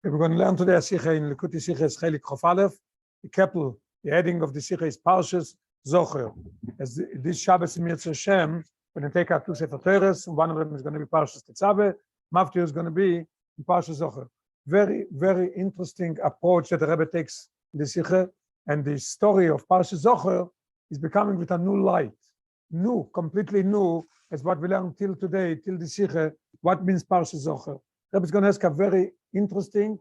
We're going to learn today a Sicha in Likkutei Sichos Chelek Chof Aleph. The capital, the heading of the Sicha is Parshas Zachor. As this Shabbos in Mirz Hashem, we're going to take out two Sefer Torahs, and one of them is going to be Parshas Tetzaveh. Maftir is going to be in Parshas Zachor. Very, very interesting approach that the Rebbe takes in the Sicha, and the story of Parshas Zachor is becoming with a new light, completely new, as what we learn till today, till the Sicha, what means Parshas Zachor. Rebbe is going to ask a very interesting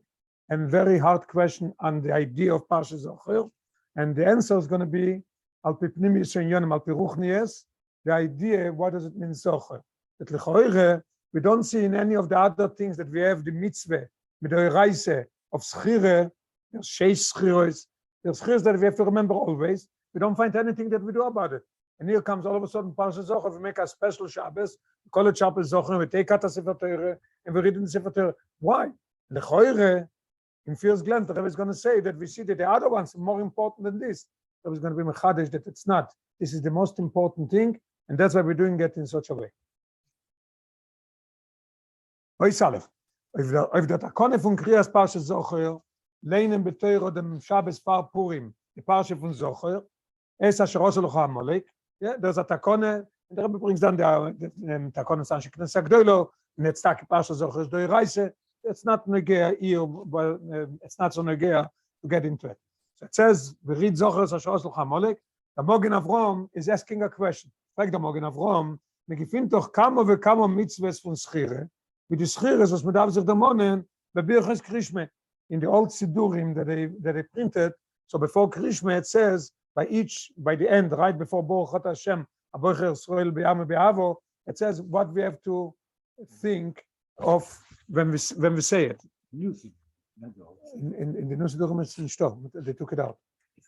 and very hard question on the idea of Parshas Zachor, and the answer is going to be al pi pnimis yonim al pi ruchnies, the idea, what does it mean Zachor? That lechoire, we don't see in any of the other things that we have the mitzvah, with the reise of schire, there's sheish schiros, there's schiros that we have to remember always. We don't find anything that we do about it. And here comes all of a sudden Parshas Zachor, we make a special Shabbos, we call it Shabbos Zachor, we take out the Sefer Torah, and we read in the Sefer Torah. Why? Lechoire, in first glance, the Rebbe is going to say that we see that the other ones are more important than this. The Rebbe is going to be mechadesh that it's not. This is the most important thing, and that's why we're doing it in such a way. Ois Aleph. If the takone von Kriyas Parshas Zachor, leinen beteuro dem Shabbos far Purim, the Parsha von Zachor, es asher osa locha Amalek. Yeah, there's a takone, and the Rebbe brings down the takone Sanshi Knesset Gdoilo, and it's tak Parshas Zachor is doi reise. It's not negea here, but it's not so negea to get into it. So it says, we read Zachor es asher osa locha Amalek. The Mogen Avrom is asking a question. Like the Mogen Avrom, me gefindt doch kamo ve kamo mitzvahs von Schire, with the Schires was medav sich demonen, bebirches Krishme. In the old Sidurim that they printed, so before Krishme it says, by the end, right before Baruch Hashem, Abocher Yisrael B'Yam B'Avo, it says what we have to think of when we say it. In the New Sidurim it's in Shtor, they took it out.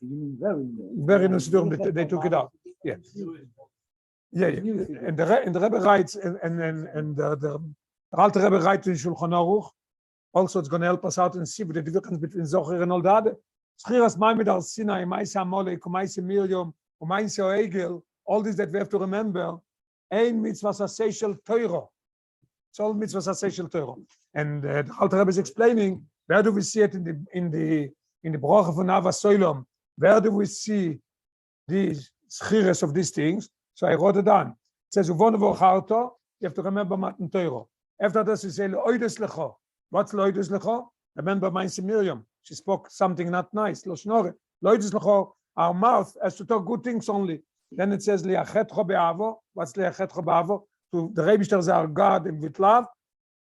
Very New Sidurim, they took it out. Yeah. And the Rebbe writes, and the Alter Rebbe writes in Shulchan Aruch. Also, it's going to help us out and see the difference between Zachor and all the other. Schiras Maimed Ar Sinai, Maise Amalek, Maise Miriam, Maise Egel, all this that we have to remember. Ein mitzvah sasei Torah. It's all mitzvah sasei Torah. And the Alter Rebbe is explaining where do we see it in the bracha von Ava Soilom. Where do we see these schiras of these things? So I wrote it down. It says Uvon v'ocharto. You have to remember Matan Torah. After that, we say Le'oides lecho. What's Loidus Lecho? Remember Maise Miriam. She spoke something not nice. Loidus Lecho, our mouth has to talk good things only. Then it says Liachetcho Be'avo. What's Liachetcho Be'avo? To the Rebbe our God and with love.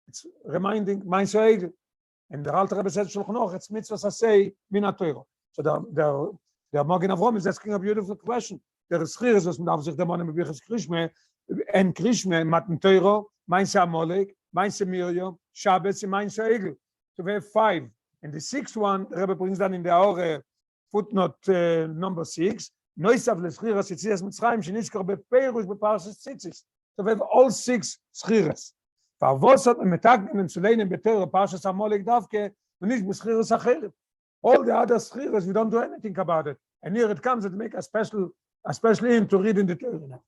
It's reminding Maise Egel. And the Alter Rebbe says Shulchan Aruch, it's mitzvah sasei min haTorah. So the Mogen Avrom is asking a beautiful question. There is Schires was mit Avzich Demonim Bebiches Krishme and Krishme Matan Torah, Maise Amalek, Maise Miriam, Shabbos, and Maise Egel. So we have 5. And the 6th one, the Rebbe brings down in the Aure, footnote number 6, Noisav Leschiras Yitzias Mitzrayim, Sheniskar Beperush Beparshas Tzitzis. So we have all 6 Schiras. Vavosot and Metagnim and Sulein Beter, Parshas Amalek Davke, Venish Beschiras Acheret. All the other Schiras, we don't do anything about it. And here it comes to make a special in to read in the Torah.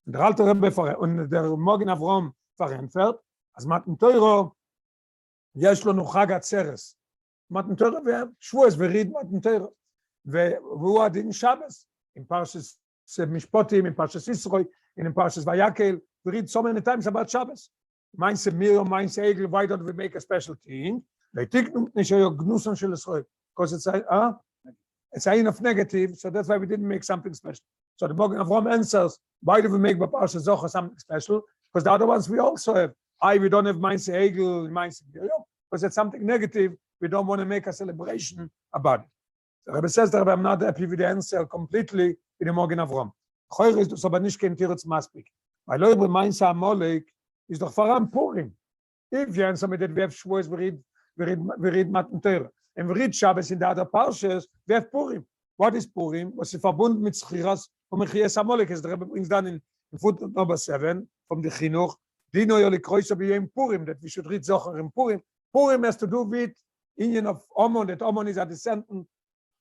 The Alter Rebbe and the Mogen Avrom verantwortet. אז מתן תורה, יש לנו חג עצרס. מתן תורה ושבועס וריד מתן תורה. והוא הדין שבס, in Parshas Mishpotim, in Parshas Yisroi, in Parshas Vayakil, we read so many times about Shabbos. Mainse Miriam, Mainse Egel, why don't we make a special thing? They take Gnusan Shel Yisroi, because it's a enough negative, so that's why we didn't make something special. So the Mogen Avrom answers, why do we make by Parshas Zachor something special? Because the other ones we also have. We don't have Mainse Egel, Mainse Miriam, because it's something negative. We don't want to make a celebration about it. The Rebbe says that I'm not happy with the answer completely in the Mogen Avrom. Choyre is doch aber nicht kein Tirutz maspik. Weil Leute Mainse Amalek is doch voran Purim. If you answer me that we have Shavuos, we read Matan Torah. And we read Shabbos in the other Parshas, we have Purim. What is Purim? Was is verbunden mit Schiras und Mechias Amalek, as the Rebbe brings down in footnote number 7 from the Chinuch. Dino Yoli Kroisa B'Yom Purim, that we should read Zachor in Purim. Purim has to do with Indian of Ammon, that Ammon is a descendant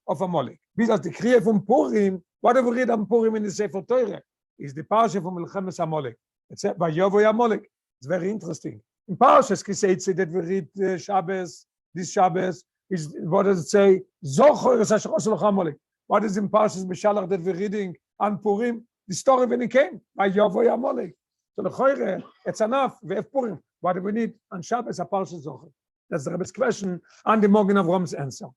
of Amalek. Because the Kriya from Purim, what do we read on Purim in the Sefer Torah? Is the Parsha from Melchemes Amalek. It says, Vayovoy Amalek. It's very interesting. In Parshas Kiseitzi that we read Shabbos, this Shabbos is, what does it say? Zachor es asher osel Amalek. What is in Parshas Beshalach that we're reading on Purim? The story when he came by Yavoy Amalek. So the Choyre, it's enough. We have Purim. What do we need on Shabbos? A Parshas Zachor. That's the Rebbe's question and the Morgen Avrahm's answer.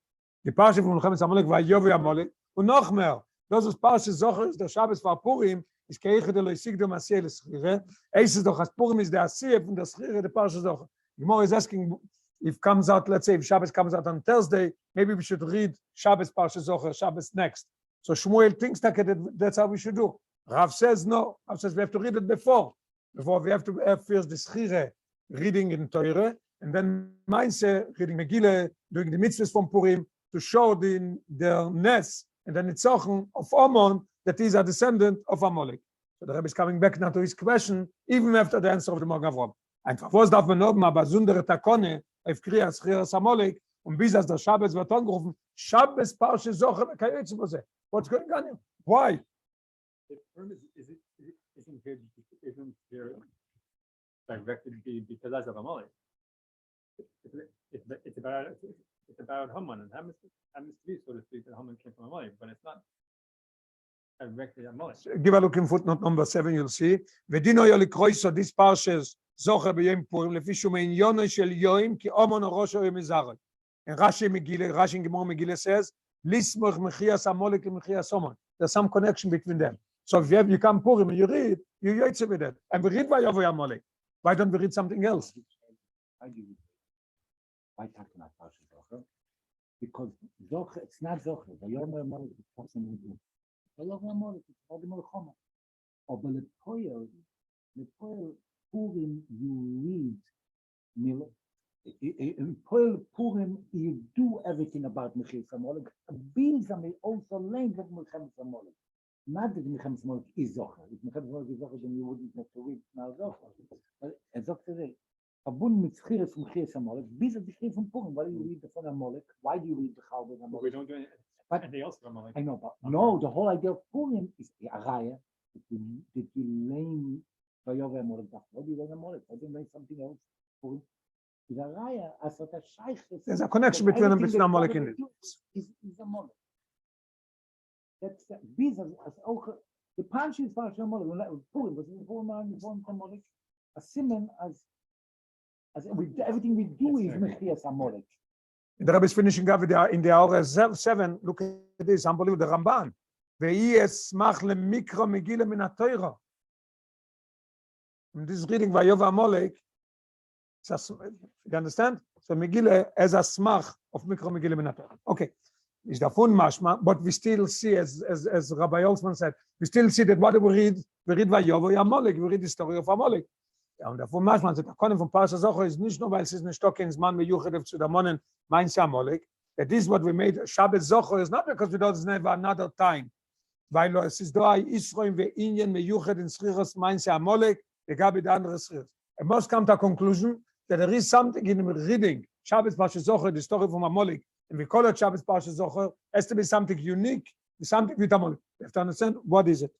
Die Parsha von Milchemes Amalek war Yavoy Amalek. Und noch mehr, das ist Parshas Zachor, ist der Shabbos war Purim, ist Keiche de Loisigdo Masiyeh L'Schire. Es ist doch, as Purim is the Asiyeh von der Schire, the Parshas Zachor. Gemara is asking, if comes out, let's say, if Shabbos comes out on Thursday, maybe we should read Shabbos Parshas Zachor, Shabbos next. So Shmuel thinks that that's how we should do. Rav says no. Rav says we have to read it before we have to have first the Schire reading in Torah, and then Mainse reading Megillah, doing the mitzvahs from Purim to show their ness and the Nitzochen of Ammon that he's a descendant of Amalek. So the Rebbe is coming back now to his question, even after the answer of the Morgen Avraham. Einfach, was darf man oben, aber besondere Takone, auf Kriyas Chiras Amalek, und bis als der Shabbos wird angerufen, Shabbos Parshas Zachor, what's going on here? Why? The term isn't here directed because of Amalek. It's about Haman and Haman to so to speak, that Haman came from Amalek, but it's not directly Amalek. Give a look in footnote number 7, you'll see. Vedino yolikroiso, this Parshas Zachor b'yom Purim, lefi shumein yono shel yoim, ki Amon rosh yoim izaroi. And Rashi in Gemara Megillah says, Lismoch mechias Amalek mechias Amon. There's some connection between them. So if you come Purim and you read, you yotze with it. And we read by Yavoy Amalek. Why don't we read something else? Why talk about Parshas Zachor? Because Zachor, it's not Zachor. Vayomer Amalek is possible. Vayomer Amalek is possible Milchama. Or the Poel Purim you read. In Poel Purim you do everything about Mechias Amalek. Bilza may also learn that Milchemes Amalek. Not that Milchemes Amalek is Zachor. If Milchemes Amalek is Zachor, then you wouldn't have to read now Zachor. But as Zachor Abun mit Schiris from Mechias Amalek. These are the Schiris from Purim. Why do you read the from Amalek? Why do you read the Chalbin Amalek? We don't do anything else from Amalek. I know, but no, the whole idea of Purim is the Araya. That you learn Vayove Amalek. Why do you learn Amalek? Why do you learn something else? Purim. The Araya, as what a Shaykh. There's a connection between them, between Amalek and it. Is Amalek. That's these are as also the Parshas is Parshas Amalek. Purim was informed Amalek. A simon as everything we do is Mechias Amalek. The Rebbe is finishing up in the hour 7. Look at this, unbelievable. The Ramban. Ve'i esmach lemikra Megillah min haTorah. And this reading Vayov Amalek. You understand? So Megillah as a smach of mikra Megillah min haTorah. Okay. Is the fun mashma, but we still see, as Rabbi Holtzman said, we still see that what do we read Vayov Amalek. We read the story of Amalek. Und davon manchmal sagt, der Konnen von Parshas Zachor ist nicht nur, weil es ist ein Stock ins Mann mit Yuchid zu der Monnen, mein Amalek. That is what we made. Shabbos Zachor is not because we don't never another time. Weil es ist da Israel ve Indien mit Yuchid in Schiras mein Amalek, egal wie der andere Schiras. It must come to a conclusion that there is something in the reading Shabbos Parshas Zachor, the story from Amalek, and we call it Shabbos Parshas Zachor, has to be something unique, something with Amalek. You have to understand what is it.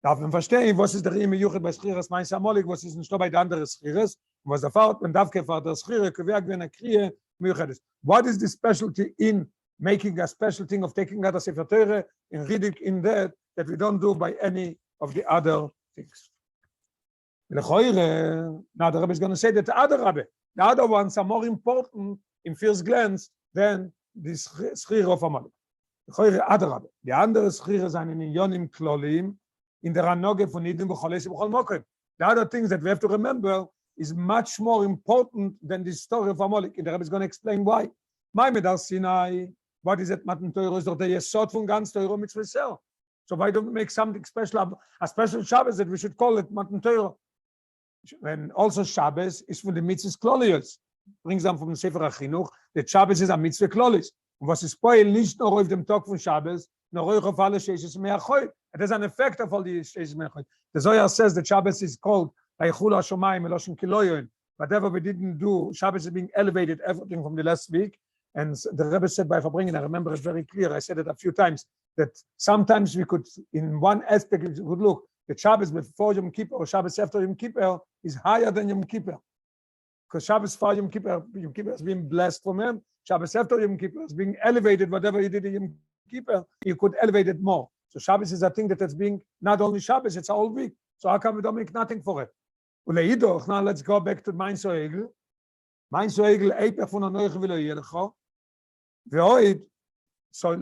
Darf man verstehen, was ist der Rime Yuchid bei Schiras mein Amalek, was ist nicht bei der andere Schiras, was der Fahrt, man darf kein Vater Schira, kwerk wenn Kriye Yuchid. What is the specialty in making a special thing of taking out a Sefer Torah and reading in that we don't do by any of the other things? Now the Rebbe is going to say that the other ones are more important in first glance than the Schira of Amalek. The andere Schira sind in Yonim Klolim, in the Ranoge von Eden B'choles B'chol Mokem. The other things that we have to remember is much more important than the story of Amalek. And the Rebbe is going to explain why. Medar Sinai, what is it? Matan Torah is doch der Yesod von ganz Torah mitzvah. So why don't we make something special, a special Shabbos that we should call it Matan Torah? And also Shabbos is for the mitzvahs klolius. Brings them from the Sefer HaChinuch that Shabbos is a mitzvah klolis. Und was ist spoil nicht nur auf dem Tag von Shabbos, nur auf alle Sheishes Me'achot. It has an effect of all the Sheishes Me'achot. The Zohar says that Shabbos is called Vaychulu HaShomayim Eloshin Kiloyon. Whatever we didn't do, Shabbos is being elevated, everything from the last week. And the Rebbe said by Farbringen, I remember it very clear, I said it a few times, that sometimes we could, in one aspect, we could look, that Shabbos before Yom Kippur or Shabbos after Yom Kippur is higher than Yom Kippur. because Shabbos for Yom Kippur is being blessed from him. Shabbos after Yom Kippur is being elevated. Whatever you did in Yom Kippur, you could elevate it more. So Shabbos is a thing that it's being not only Shabbos, it's a whole week. So how come we don't make nothing for it? Now let's go back to Mein Soegel. Mein Soegel, Eipach von Anoich V'lo Yelecho. So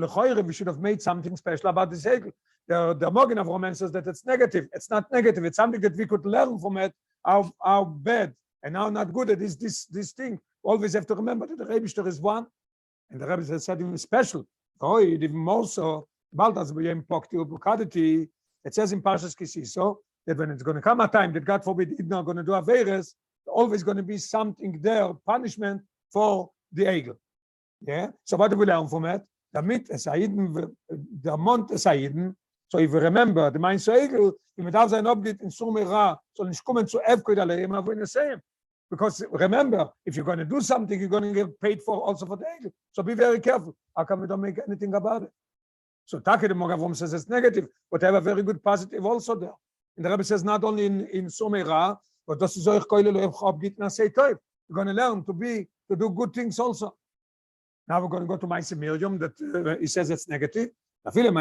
we should have made something special about this Egel. The Morgan of Roman says that it's negative. It's not negative. It's something that we could learn from it. How bad and how not good it is. This thing. Always have to remember that the Rebbe is one, and the Rebbe said even special. Even more so. It says in Parshas Zachor that when it's going to come a time that God forbid it's not going to do a virus, always going to be something there, punishment for the Egel. Yeah. So what do we learn from it? The Mont Esaiden. So if you remember, the Mein Soegel, if it has an object in Sumera, so it's coming to Evkud Aleim, I'm going to say him. Because remember, if you're going to do something, you're going to get paid for also for the Egel. So be very careful. How come we don't make anything about it? So Taki the Mogavrom says it's negative, but have a very good positive also there. And the Rebbe says not only in Sumera, but das is euch koile lo abgit na say toy. You're going to learn to do good things also. Now we're going to go to Ma'aseh Miriam that he says it's negative. It's not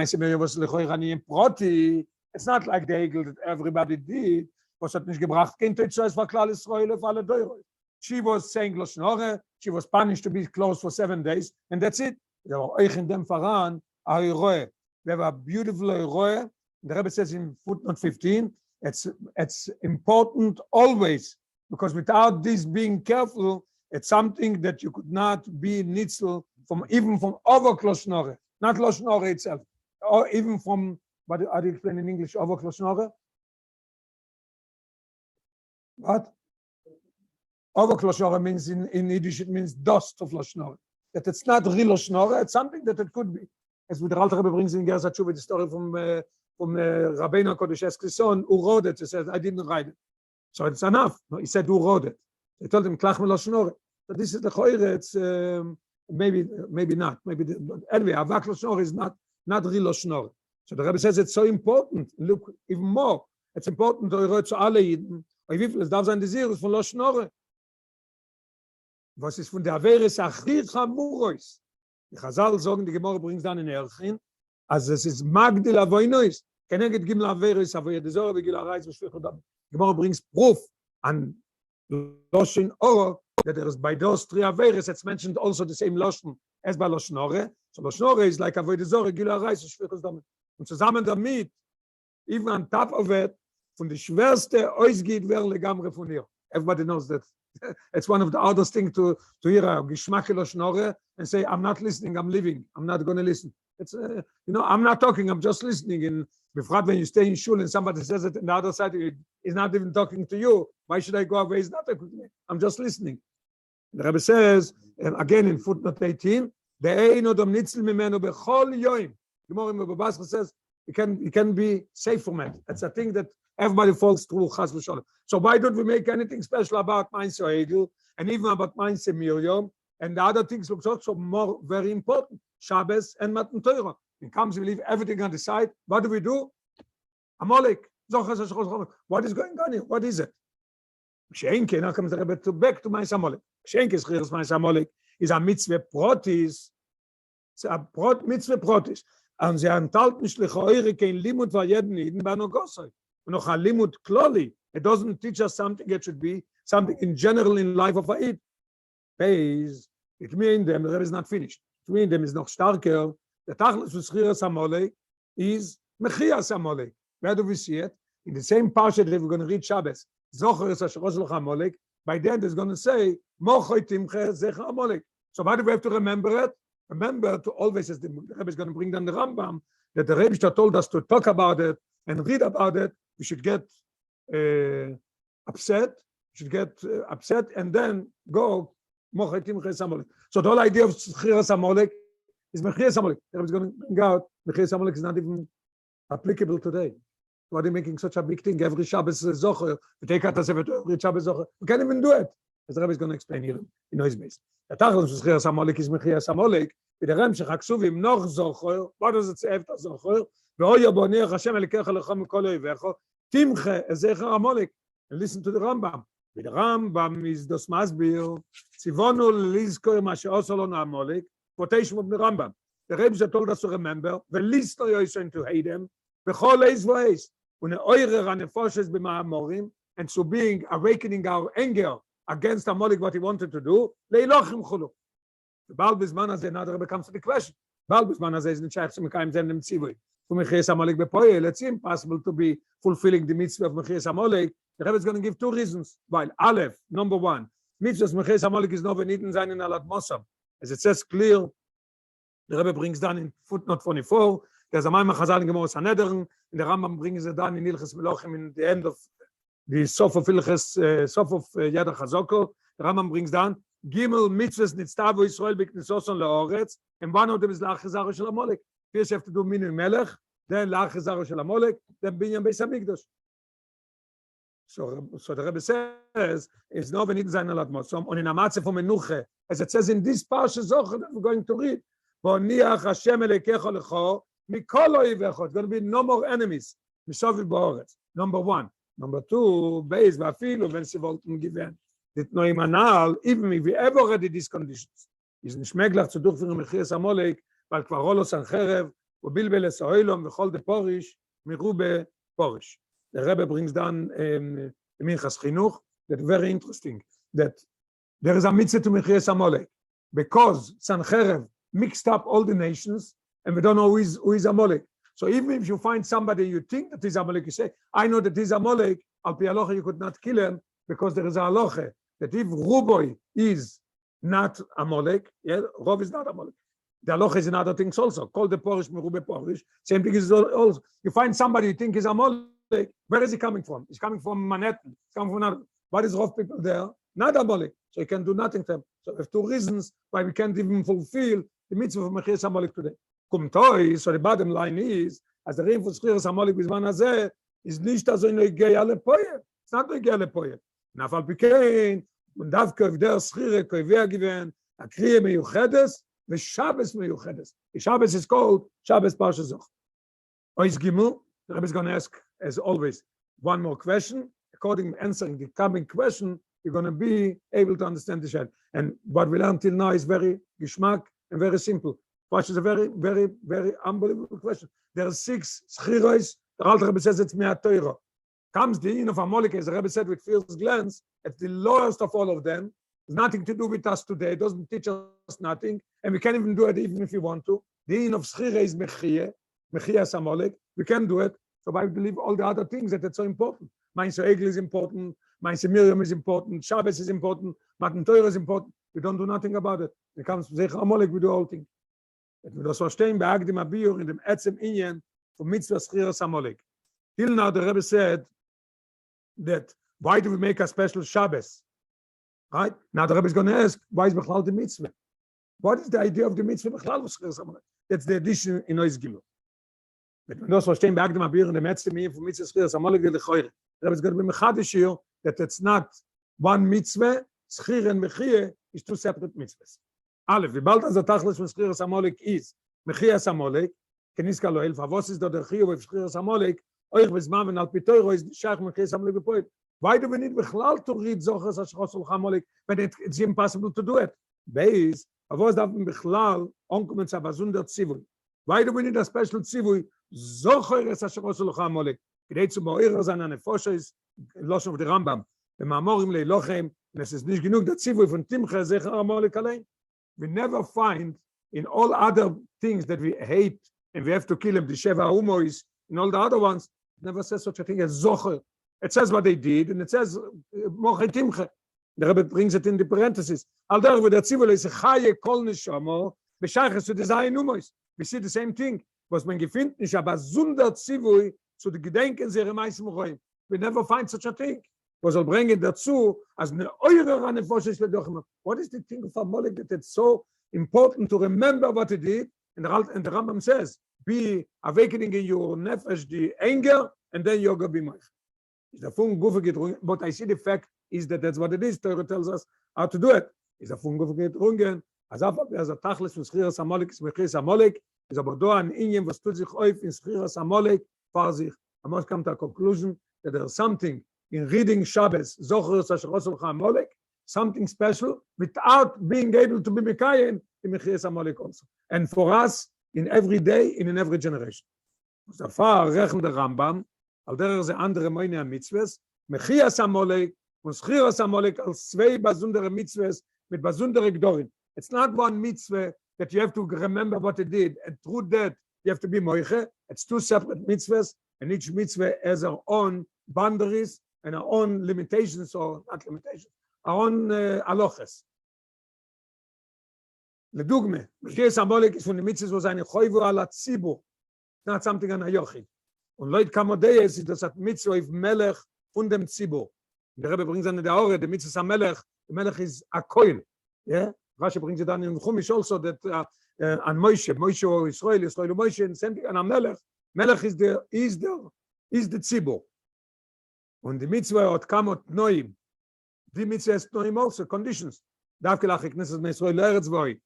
like the Egel that everybody did. She was saying Loshnore, she was punished to be closed for 7 days, and that's it. We have a beautiful Iroe. The Rebbe says in footnote 15, it's important always, because without this being careful, it's something that you could not be nitzel from, even from over Loshnore, not Loshnore itself, or even from, what do you explain in English, over Loshnore? What? Over Loshnore means in Yiddish, it means dust of Loshnore. That it's not real Loshnore, it's something that it could be. As with the Alter Rebbe brings in Gersat Shuv, the story from Rabbeinu Kodesh Esk's son, who wrote it. He says, I didn't write it. So it's enough. No, he said, who wrote it? They told him, Klach Loshnore. So this is the Choyre, it's maybe not. Anyway, Avak Loshnore is not real Loshnore. So the Rebbe says it's so important. Look, even more, it's important to write to alle Yidden. Wie viel es darf sein Desirus von Loshnore? Was ist von der Averes Achir Chamurois? Die Chazal sagen, die Gemara bringt dann in Erchin, also es ist Magdil Avoinois, Keneged Gimel Averes Avoyed Zora Vigil Arais V'Shvich Odam. Die Gemara brings proof on Loshin Oro that there is by those 3 Averes, it's mentioned also the same Loshin as by Loshnore. So Loshnore is like Avoyed Zora Vigil Arais V'Shvich Odam. Und zusammen damit, even on top of it, von der schwerste Ausgeht wäre legamre von ihr. Everybody knows that. It's one of the hardest things to hear a Geschmack Loshnore and say, I'm not listening, I'm leaving. I'm not going to listen. It's, I'm not talking, I'm just listening. And before when you stay in shul and somebody says it on the other side, he's not even talking to you. Why should I go away? He's not talking to me. I'm just listening. The Rebbe says, and again in footnote 18, the Gemara says, you can be safe from it. It's a thing that everybody falls through. So why don't we make anything special about Ma'aseh Egel and even about Ma'aseh Miriam and the other things looks also more very important, Shabbos and Matan Torah. It comes, we leave everything on the side. What do? Amalek. What is going on here? What is it? Now comes the Rebbe back to Ma'aseh Amalek. Ma'aseh Amalek is a mitzvah protis. It's a mitzvah protis. And sie enthalten schlichoire kein Limut war jeden Eden bei Nogosoi. Und noch ein Limut kloli. It doesn't teach us something. It should be something in general in life of a Id. Pays, it means them, the Rebbe is not finished. It means them is noch starker. The Tachlis of Schiras Amalek is Mechias Amalek. Where do we see it? In the same parsha that we're going to read Shabbos. Zocher is Asherosh Amalek. By then it's going to say, Mochoi Timche Zecher Amalek. So why do we have to remember it? Remember to always, as the Rebbe is going to bring down the Rambam, that the Rebbe told us to talk about it and read about it. We should get upset. And then go. So the whole idea of Schiras Amalek is Mechias Amalek. The Rebbe is going to bring out Mechias Amalek is not even applicable today. Why are they making such a big thing? Every Shabbos is Zocher. We take out every Shabbos Zocher. We can't even do it. As the Rebbe is going to explain here in his base. The Tachlis of Schiras Amalek is Mechias Amalek. With the Ram Shechaksuv im noch Zocher. What does it say after Zocher? Ve'oya boneach Hashem elikecha lechom kol oivecha. Timche ezecher Amalek. And listen to the Rambam. With the Rambam is das Masbir, Tzivonu lizkor ma she'oso lonu Amalek, quotation from the Rambam. The Rebbe told us to remember, v'listo yoisen to hate them, v'chol eis v'eis, u'ne'oirer ha'nefoshes b'ma'amorim, and so being awakening our anger against Amalek, what he wanted to do, leilochim chulu. The Baal Bisman Hazeh, now the Rebbe comes to the question. Baal Bisman Hazeh is in Shaykh Simikayim Zem Dem Tzivui. For Mechias Amalek Bepoyel, it's impossible to be fulfilling the mitzvah of Mechias Amalek. The Rebbe is going to give two reasons. While Aleph, number one, mitzvah of Mechias Amalek is not v'niten sein in Alat Mosam. As it says clear, the Rebbe brings down in footnote 24, there's a Maimon Chazal in Gemara Sanhedrin, and the Rambam brings it down in Ilches Melochim in the end of the Sof of Ilches, Sof of Yad HaChazoko. The Rambam brings down Gimel mitzvahs nitztavu Yisrael b'knisoson le'oretz, and one of them is la'achizaro shel Amalek. First you have to do Minu Melech, then la'achizaro shel Amalek, then Binyan Beis HaMikdash. So the Rebbe says, it's not v'niten sein alat mosom, and in a matzah for menuche, as it says in this Parshas Zachor that we're going to read, v'oniach Hashem elekecho lecho, mikol oivecho, it's going to be no more enemies, mishaviv ba'oretz. Number one. Number two, Beis v'afilu when sie wollten gewinnen. Dit no imanal, even if we ever already these conditions. Is nicht möglich zu durchführen Mechias Amalek, weil כבר רולו סנחרב, ובלבל לסוהילום וכל דפוריש, מרובה פוריש. The Rebbe brings down Minchas Chinuch, that's very interesting, that there is a mitzvah to Mechias Amalek, because Sancherev mixed up all the nations, and we don't know who is Amalek. So even if you find somebody you think that is Amalek, you say, I know that is Amalek, al pi halacha you could not kill him, because there is a halacha that if Ruboy is not Amalek, yeah, Rov is not Amalek. The halacha is in other things also. Call the Porish Merube Porish. Same thing is also. You find somebody you think is Amalek, where is he coming from? He's coming from Manhattan. He's coming from another. What is Rov people there? Not Amalek. So you can do nothing to them. So we have two reasons why we can't even fulfill the mitzvah of Mechias Amalek today. Kumtoi, so the bottom line is, as the reign for Schiras Amalek Bizman Hazeh is nicht also in Oigei Alepoye. It's not Oigei Alepoye. Nafal Pikein, und Davka of der Schire, Koivea given, a Kriya Meyuchedes, the Shabbos Meyuchedes. The Shabbos is called Shabbos Parshas Zachor. Ois Gimel, the Rebbe is going to ask, as always, one more question. According to answering the coming question, you're going to be able to understand the Shad. And what we learned till now is very geschmack and very simple. Which is a very, very, very unbelievable question. There are 6 Schiros, the Alter Rebbe says it's Mea Teira. Comes the in of Amalek, as the Rebbe said with first glance, it's the lowest of all of them. It's nothing to do with us today. It doesn't teach us nothing. And we can't even do it even if we want to. The in of Schire is Mechiyah Amalek. We can do it. So I believe all the other things that are so important. Meinse Egel is important. Meinse Miriam is important. Shabbos is important. Matan Teira is important. We don't do nothing about it. When it comes to Zechar Amalek, we do all things. That we das verstehen bei Agdim Abiyur in dem Etzem Inyan for Mitzvah Schiras Amalek. Till now the Rebbe said that why do we make a special Shabbos? Right? Now the Rebbe is going to ask, why is Bechlal the Mitzvah? What is the idea of the Mitzvah Bechlal of Schiras Amalek? That's the addition in Ois Gimel. That we das verstehen bei Agdim Abiyur in dem Etzem Inyan for Mitzvah Schiras Amalek the Lechoire. The Rebbe is going to be mechadish here that it's not one mitzvah, Schir and Mechiyah is 2 separate mitzvahs. Aleph, wie bald also Tachlis von Schiras Amalek ist, Mechias Amalek, Keniska Loel, was ist da der Chiyuv of Schiras Amalek, euch bezman wenn al Pitoiro ist Shach Mechias Amalek bepoet. Why do we need Bechlal to read Zochas HaShchos Amalek when it's impossible to do it? Base, was darf man Bechlal onkommen zu Abasunder Tzivui. Why do we need a special Tzivui? Zochas HaShchos Amalek. Gedei zu Moira sein an Efoshes, Loshon of the Rambam, the Mamorim Leilochem, and es ist nicht genug der Tzivui von Timche Zechar Amalek allein. We never find in all other things that we hate and we have to kill them, the Sheva Humois, and all the other ones, it never says such a thing as Zocher. It says what they did, and it says Moche Timche. The Rebbe brings it in the parentheses. Al der with the Tzivul is a Chaye Kol Neshamo, B'Shayches to the Zayin Humois. We see the same thing. Was man gefindt nicht, aber Zunder Tzivui zu den Gedenken ihrer meisten Roim. We never find such a thing. Was soll bringen dazu, als eine eure Ranne Vorstellung doch immer. What is the thing of Amalek that it's so important to remember what it did? And the Rambam says, be awakening in your nefesh the anger, and then you're going to be much. But I see the fact is that that's what it is. Torah tells us how to do it. Is a fungo gedrungen. As a tachlis from Schiras Amalek is Mechias Amalek. Is a bordo an inyan was tut sich auf in Schiras Amalek for sich. I must come to a conclusion that there's something in reading Shabbos, Zachor Shachosel Amalek, something special, without being able to be Mekayim, in Mechias Amalek also. And for us, in every day, and in every generation. So far, rechnet der Rambam, al derer ze andere moine mitzvahs, Mechias Amalek, und Schiras Amalek als zwei besondere mitzvahs, mit besondere Gdorin. It's not one mitzvah that you have to remember what it did, and through that, you have to be moiche. It's two separate mitzvahs, and each mitzvah has our own boundaries and our own limitations, or not limitations, our own aloches. Ledugme, Mechias Amalek is von den mitzvahs, wo seine Choivu ala Tzibur, not something an Ayochid. Und Leut Kamodees ist das mitzvah auf Melech von dem Tzibur. Der Rebbe bringt seine Deore, the mitzvah Melech, the Melech is a koil. Yeah? Rashi brings it down in Chumash also that and Moshe or Israel or Moshe, and same thing, and a Melech is the Tzibur. Und die Mitzvah hat kamot noim. Die Mitzvah ist noim also, conditions. Darf gelach Knesset Israel Eretz Voi.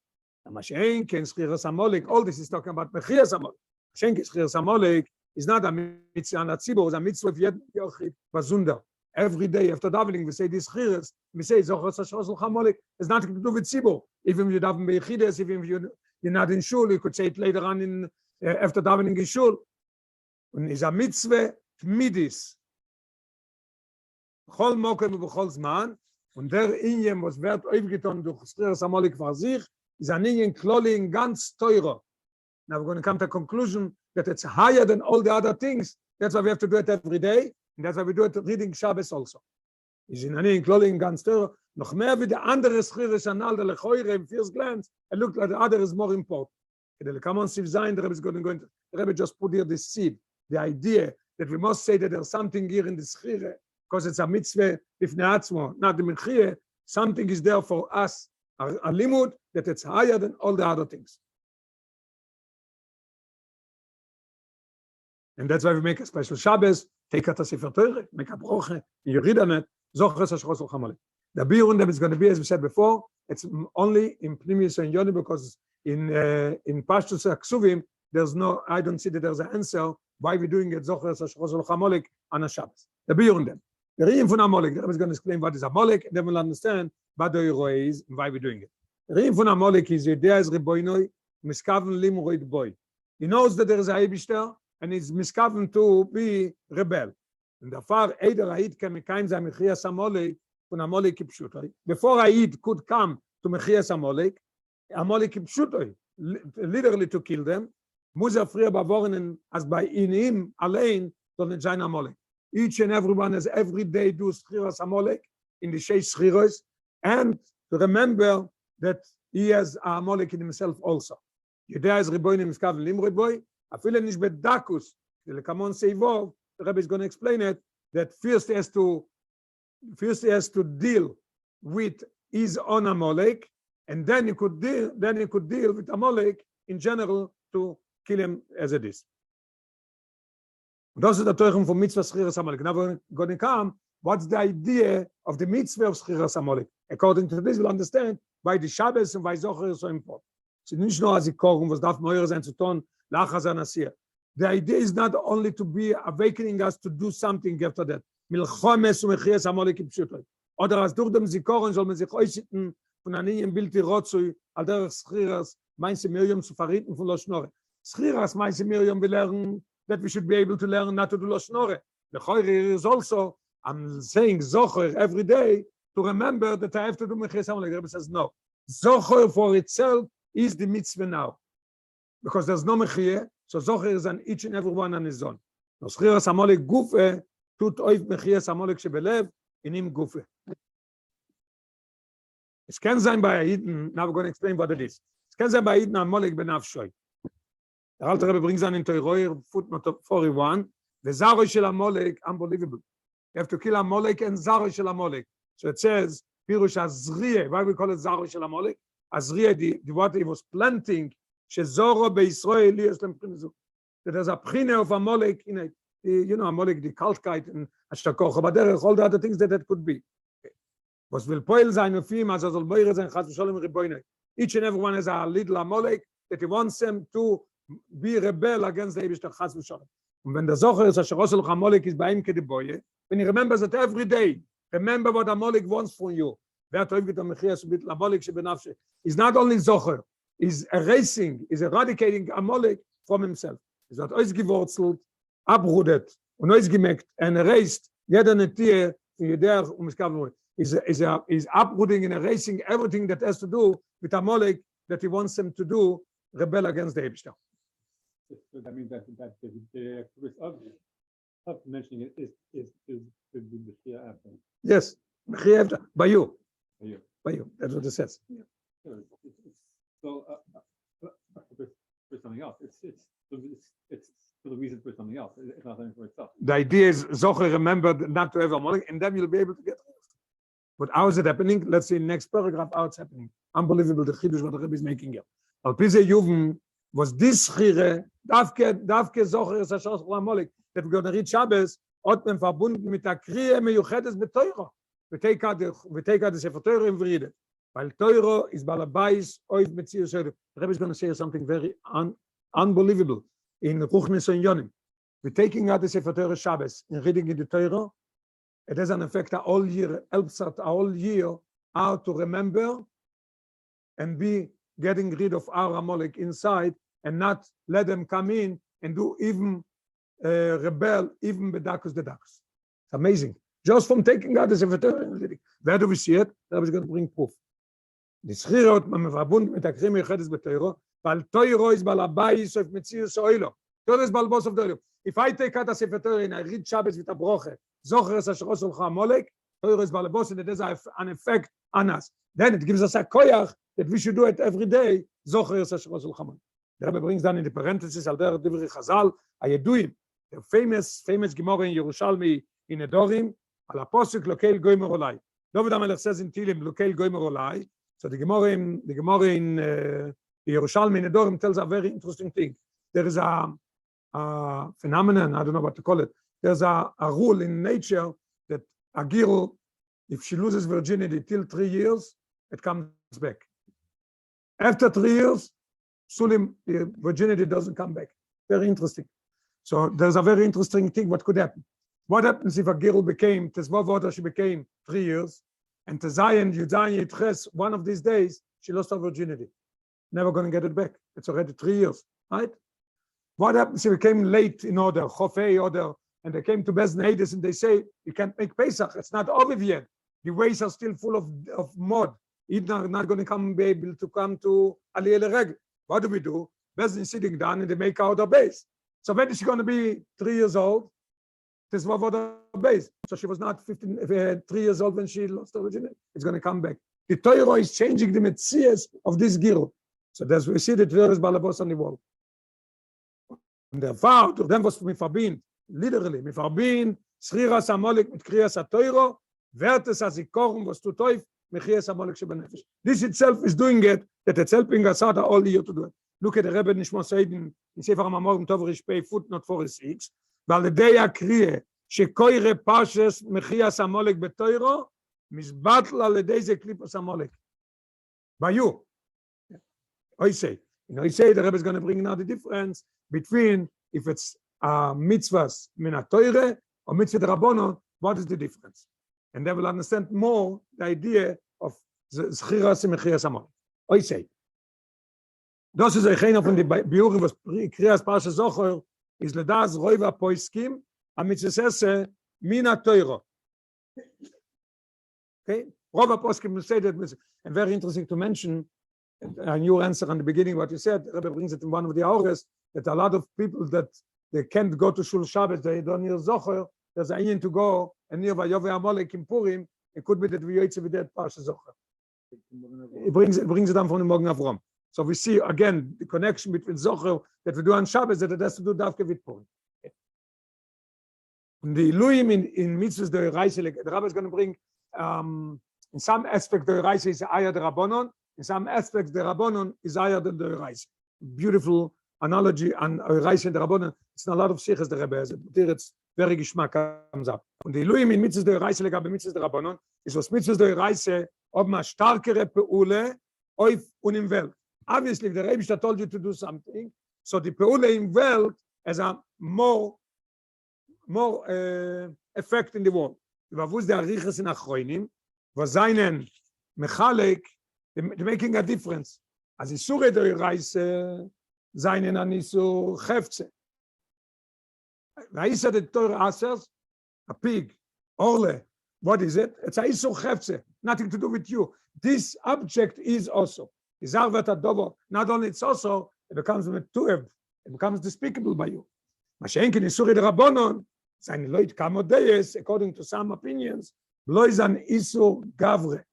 Mashen ken Schiras Amalek, all this is talking about Mechias Amalek. Mashen ken Schiras Amalek is not a mitzvah on a Tzibur, it's a mitzvah of Yed Yochid Bazunder. Every day after davening, we say this Schiras, we say Zachor Shachosel Amalek. It's nothing to do with Tzibur. Even if you daven Bechides, even if you're not in shul, you could say it later on in after davening in shul. And it's a mitzvah midis. B'chol mokem u'b'chol zman. Und der Inyan was wert aufgetan durch Schiras Amalek for sich, is an Inyan kloli in ganz teuro. Now we're going to come to a conclusion that it's higher than all the other things. That's why we have to do it every day. And that's why we do it reading Shabbos also. Is in an Inyan kloli in ganz teuro. Noch mehr wie der andere Schiras Anal, der Lechoire, in first glance, it looked like the other is more important. The come on Siv Zayin, the Rebbe is going to, the Rebbe just put here this seed, the idea that we must say that there's something here in the Schire, because it's a mitzvah b'fnei atzmo, not the Mechiyah, something is there for us, a limud, that it's higher than all the other things. And that's why we make a special Shabbos, take out a Sefer Torah, make a broche, you read on it, Zachor Shachosel Amalek. The biur them is going to be, as we said before, it's only in Pnimius and Yoni, because in Parshas Zachor, there's no, I don't see that there's an answer why we're doing it Zachor Shachosel Amalek on a Shabbos. The biur them. The Re'im von Amalek, the Rebbe is going to explain what is Amalek, and then we'll understand what the Eroe is and why we're doing it. The Re'im von Amalek is Yedea is Reboinoi, Miskaven Limroid Boy. He knows that there is a Eibishter, and he's Miskaven to be rebel. And the far Eider Haid can Mekayim Zay Mechias Amalek von Amalek Kipshutoi. Before Haid could come to Mechias Amalek Kipshutoi, literally to kill them, Muzer Frier Bavornen, as by in him, Allein, to the Jain Amalek. Each and everyone has every day do Schiras Amalek in the Sheish Schiros, and to remember that he has Amalek in himself also. Yedea is Reboinim Miskaven Limroid Boy, Afile Nish Bedakus, the Lekamon Seivov, the Rebbe is going to explain it, that first he has to deal with his own Amalek, and then he could deal with Amalek in general to kill him as it is. Those are the Teuchim for mitzvah Schiras Amalek. Now we're going to come, what's the idea of the mitzvah of Schiras Amalek? According to this, we'll understand why the Shabbos and why Zachor is so important. So nicht nur as Zikorum, was darf Meure sein zu tun, Lachas Anasir. The idea is not only to be awakening us to do something after that. Milchomes und Mechias Amalek Kipshutoi. Oder als durch dem Zikorum soll man sich äußern von einem Bild Rotzui, al der Schiras, meinst Miriam zu verrieten von Loschnore. Schiras meinst Miriam will lernen, that we should be able to learn not to do Loschnore. The Choyre is also, I'm saying Zachor every day to remember that I have to do Mechias Amalek. The Rebbe says no. Zachor for itself is the mitzvah now. Because there's no Mechiyah, so Zachor is on each and every one on his own. No Schiras Amalek Gufe, tut oif Mechias Amalek shebelev, in him Gufe. It can sein by Aiden, now we're going to explain what it is. It can sein by Aiden Amalek benafshoy. The Alter Rebbe brings on in Teiroyer, footnote 41, the Zaro shel Amalek, unbelievable. You have to kill Amalek and Zaro shel Amalek. So it says, Pirush Azriye, why we call it Zaro shel Amalek? Azriye, the what he was planting, Shezoro beIsrael, that there's a prine of Amalek in it. You know, Amalek, the Kaltkeit and Ashtakoch, but there are all the other things that could be. Was will poil sein auf ihm, also soll Beure sein, Chas v'Sholem Riboinoi. Each and everyone has a little Amalek that he wants them to be rebel against the Eibishter Chas v'Sholem. Und wenn der Zachor ist, Asher Osel Amalek ist bei ihm kedeboye, when you remember that every day, remember what Amalek wants from you. It's not only Zocher, he's erasing, he's eradicating Amalek from himself. He's not ausgewurzelt, abrooted, und ausgemerkt, and erased, jeder Netie, is uprooting and erasing everything that has to do with Amalek that he wants them to do, rebel against the Eibishter. So that means that the purpose of mentioning it is to be the after. Yes, by you. By you. By you. That's what it says. Yeah. So for something else. It's for the reason for something else. It's not something for itself. The idea is Zocher remembered not to have Amalek, and then you'll be able to get it. But how is it happening? Let's see next paragraph how it's happening. Unbelievable the chidush what the Rebbe is making here. Al Pise Juven was this chire davke Zocher is Hashos Amalek that we're going to read Shabbos hat man verbunden mit der Kriye meyuchedes beteuro. We take out the Sefer Torah and read it. Weil Torah is balabais oiv metzius. The Rebbe is going to say something very unbelievable in Ruchnis and Yonim. We're taking out the Sefer Torah Shabbos and reading in the Torah. It has an effect all year, helps us all year how to remember and be getting rid of our Amalek inside and not let them come in and do even rebel, even bedakus the dakus. It's amazing. Just from taking out the Sefer Torah and reading. Where do we see it? That was going to bring proof. The Schirot man verbunden mit der Krimi Chedes beteuro, weil Torah is balabais of Metzius oilo. Torah is balbos of Torah. If I take out the Sefer Torah and I read Shabbos with a broche, Zocher es Hashos Olcha Amalek, Torah is balabos, and it has an effect on us. Then it gives us a koyach that we should do it every day. Zocher es Hashos Olcha Amalek. The Rebbe brings down in the parenthesis al der Divrei Chazal, Hayeduim, the famous Gemara in Yerushalmi in Edorim, al apostle Lokel Goymer Olai. David HaMelech says in Tilim Lokel Goymer Olai. So the Gemara in Yerushalmi in Edorim tells a very interesting thing. There is a phenomenon, I don't know what to call it. There's a rule in nature that a girl, if she loses virginity till 3 years, it comes back. After 3 years, Sulim, the virginity doesn't come back. Very interesting. So there's a very interesting thing what could happen. What happens if a girl became, she became 3 years, and Tezayin, Yudayin, Yitches, one of these days, she lost her virginity. Never going to get it back. It's already 3 years, right? What happens if it came late in order, Chofei order, and they came to Bezdin Hades and they say, you can't make Pesach, it's not over yet. The ways are still full of mud. He's not going to be able to come to Aliyah Regel. What do? Bezdin is sitting down and they make out her base. So when is she going to be 3 years old? This was her base. So she was not 3 years old when she lost her virginity. It's going to come back. The Torah is changing the metzias of this girl. So that's we see the Torah is balabos on the wall. Und der Fall, durch dem, was wir verbinden, literally, wir verbinden, Schriras Amalek mit Kriyas HaTorah, Wertes HaZikorum, was tut Teuf, mit Kriyas Amalek shebenefesh. This itself is doing it, that it's helping us out all year to do it. Look at the Rebbe Nishmo Seiden, in Sefer HaMamor, Tov Rishpei, footnote 46, ועל ידי הקריאה, שקוירה פרשס מחיאס המולק בתוירו, מזבטל על ידי זה קליפוס המולק. Bayu. I say, the Rebbe is going to bring now the difference between if it's mitzvahs min ha-Torah or mitzvah d'Rabbanon, what is the difference? And they will understand more the idea of Zchiras and Mechias Amalek. I say, das ist ein von den Biurim, was Kriyas Parshas Zachor, is ledas roiva poiskim amitzese min ha-Torah. Okay, roiva poiskim say that, and very interesting to mention. And your answer in the beginning, what you said, Rebbe brings it in one of the hours, that a lot of people that they can't go to Shul Shabbos, they don't hear Zocher, there's a union to go and near Vayove Amalek in Purim. It could be that we yotze with that Parshas Zachor. It brings it down from the Morgen Avram. So we see again the connection between Zocher that we do on Shabbos that it has to do Davke with Purim. And the Elohim in Mitzvahs the Reise, the Rabbi is going to bring in some aspect the Reise is Ayah the Rabbanon. In some aspects, the Rabbanon is higher than the Reise. Beautiful analogy on Reise and the Rabbanon. It's not a lot of Sichos the Rebbe has. But it's very Geschmack comes up. And the Elohim in Mitzvahs the Reise, legabe Mitzvahs the Rabbanon, is was Mitzvahs the Reise, ob ma starkere Peule, oif und im Welt. Obviously, if the Rebbe told you to do something, so the Peule in Welt has a more effect in the world. Was der Riches in Achroinim, was seinen Mechalek, making a difference. As Isure der Reise, seinen Anisu Hefze. Raisa the Torah Asers, a pig, Orle, what is it? It's a Isur Hefze, nothing to do with you. This object is also. Not only it's also, it becomes Metuev, it becomes despicable by you. Mashenkin Isuri the Rabbonon, seine Leut Kamodeis, according to some opinions, Loizan Isur Gavre.